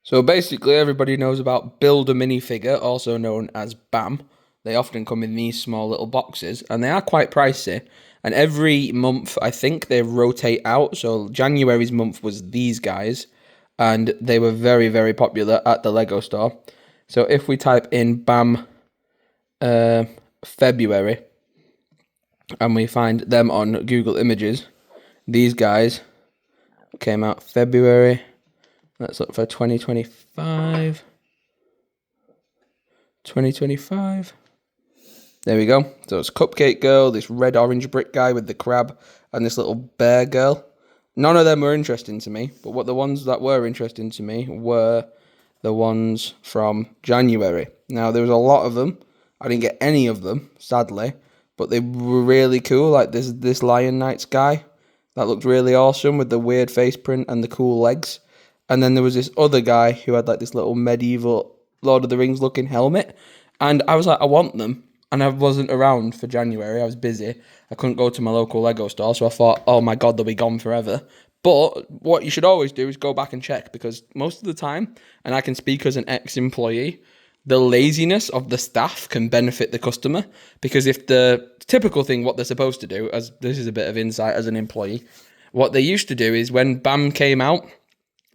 So basically, everybody knows about Build a Minifigure, also known as BAM. They often come in these small little boxes, and they are quite pricey. And every month, I think they rotate out. So January's month was these guys, and they were very, very popular at the Lego store. So if we type in BAM February, and we find them on Google Images, these guys came out February. Let's look for 2025. 2025. There we go. So it's Cupcake Girl, this red orange brick guy with the crab, and this little bear girl. None of them were interesting to me, but what the ones that were interesting to me were the ones from January. Now, there was a lot of them. I didn't get any of them, sadly, but they were really cool. Like this Lion Knights guy. That looked really awesome with the weird face print and the cool legs. And then there was this other guy who had like this little medieval Lord of the Rings looking helmet. And I was like, I want them. And I wasn't around for January. I was busy. I couldn't go to my local Lego store. So I thought, oh my God, they'll be gone forever. But what you should always do is go back and check, because most of the time, and I can speak as an ex-employee, the laziness of the staff can benefit the customer. Because if the typical thing, what they're supposed to do, as this is a bit of insight as an employee, what they used to do is when BAM came out,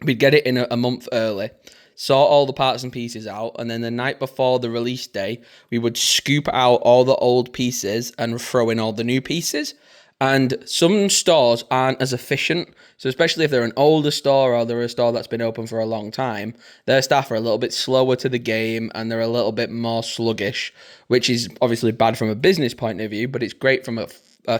we'd get it in a month early, sort all the parts and pieces out, and then the night before the release day, we would scoop out all the old pieces and throw in all the new pieces. And some stores aren't as efficient, so especially if they're an older store or they're a store that's been open for a long time, their staff are a little bit slower to the game and they're a little bit more sluggish, which is obviously bad from a business point of view, but it's great from a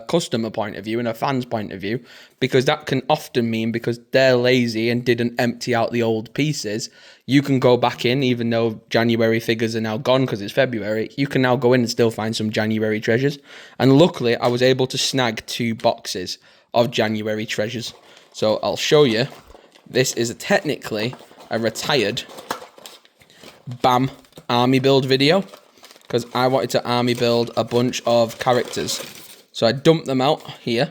customer point of view and a fan's point of view, because that can often mean, because they're lazy and didn't empty out the old pieces, you can go back in, even though January figures are now gone because it's February, you can now go in and still find some January treasures. And luckily I was able to snag 2 boxes of January treasures. So I'll show you. This is technically a retired BAM army build video, because I wanted to army build a bunch of characters. So I dumped them out here,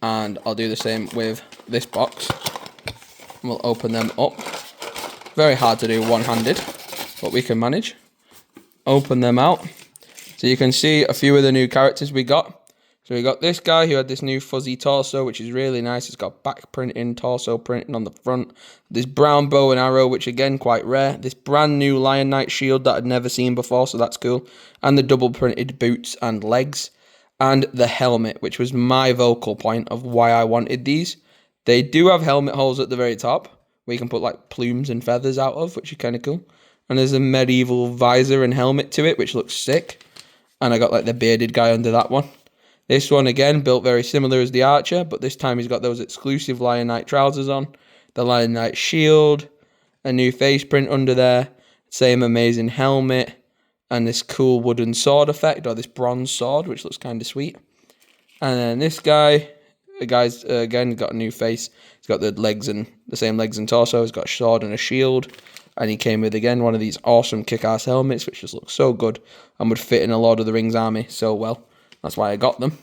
and I'll do the same with this box. We'll open them up. Very hard to do one-handed, but we can manage. Open them out. So you can see a few of the new characters we got. So we got this guy who had this new fuzzy torso, which is really nice. It's got back printing, torso printing on the front. This brown bow and arrow, which again, quite rare. This brand new Lion Knight shield that I'd never seen before, so that's cool. And the double printed boots and legs. And the helmet, which was my vocal point of why I wanted these. They do have helmet holes at the very top, where you can put like plumes and feathers out of, which is kind of cool. And there's a medieval visor and helmet to it, which looks sick. And I got like the bearded guy under that one. This one, again, built very similar as the Archer, but this time he's got those exclusive Lion Knight trousers on, the Lion Knight shield, a new face print under there, same amazing helmet, and this cool wooden sword effect, or this bronze sword, which looks kind of sweet. And then this guy, the guy's, again, got a new face. He's got the legs and the same legs and torso. He's got a sword and a shield. And he came with, again, one of these awesome kick-ass helmets, which just looks so good and would fit in a Lord of the Rings army so well. That's why I got them.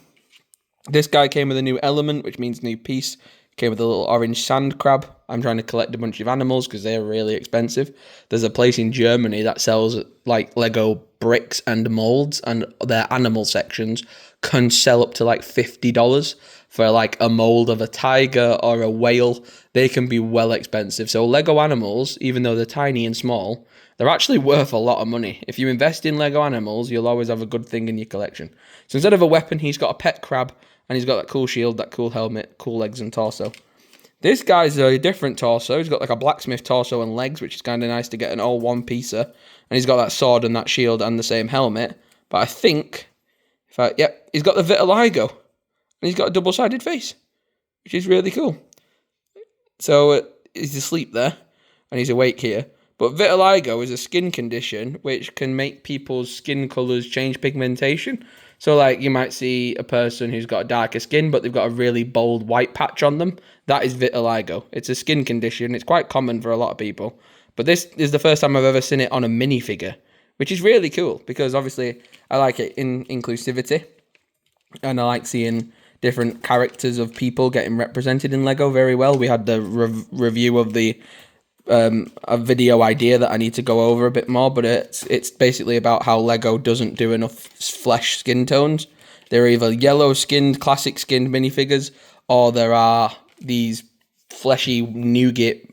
This guy came with a new element, which means new piece. Came with a little orange sand crab. I'm trying to collect a bunch of animals because they're really expensive. There's a place in Germany that sells like Lego bricks and molds, and their animal sections can sell up to like $50 for like a mold of a tiger or a whale. They can be well expensive. So Lego animals, even though they're tiny and small, they're actually worth a lot of money. If you invest in Lego animals, you'll always have a good thing in your collection. So instead of a weapon, he's got a pet crab, and he's got that cool shield, that cool helmet, cool legs and torso. This guy's a different torso. He's got like a blacksmith torso and legs, which is kind of nice to get an all one-piecer. And he's got that sword and that shield and the same helmet. But I think, he's got the vitiligo. And he's got a double-sided face, which is really cool. So he's asleep there, and he's awake here. But vitiligo is a skin condition which can make people's skin colours change pigmentation. So, like, you might see a person who's got a darker skin, but they've got a really bold white patch on them. That is vitiligo. It's a skin condition. It's quite common for a lot of people. But this is the first time I've ever seen it on a minifigure, which is really cool, because obviously I like it in inclusivity. And I like seeing different characters of people getting represented in Lego very well. We had the review of the a video idea that I need to go over a bit more, but it's basically about how Lego doesn't do enough flesh skin tones. There are either yellow skinned, classic skinned minifigures, or there are these fleshy nougat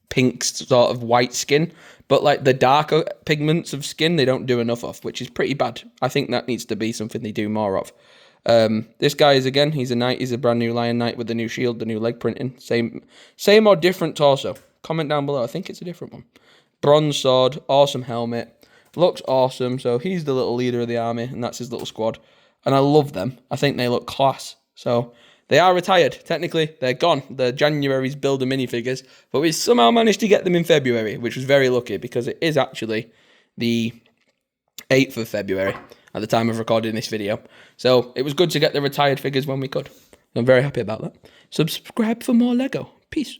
pink sort of white skin. But like the darker pigments of skin, they don't do enough of, which is pretty bad. I think that needs to be something they do more of. This guy is, again, he's a knight. He's a brand new Lion Knight with the new shield, the new leg printing. Same or different torso. Comment down below. I think it's a different one. Bronze sword, awesome helmet. Looks awesome. So he's the little leader of the army, and that's his little squad. And I love them. I think they look class. So they are retired. Technically, they're gone. The January's build of minifigures. But we somehow managed to get them in February, which was very lucky because it is actually the 8th of February at the time of recording this video. So it was good to get the retired figures when we could. I'm very happy about that. Subscribe for more Lego. Peace.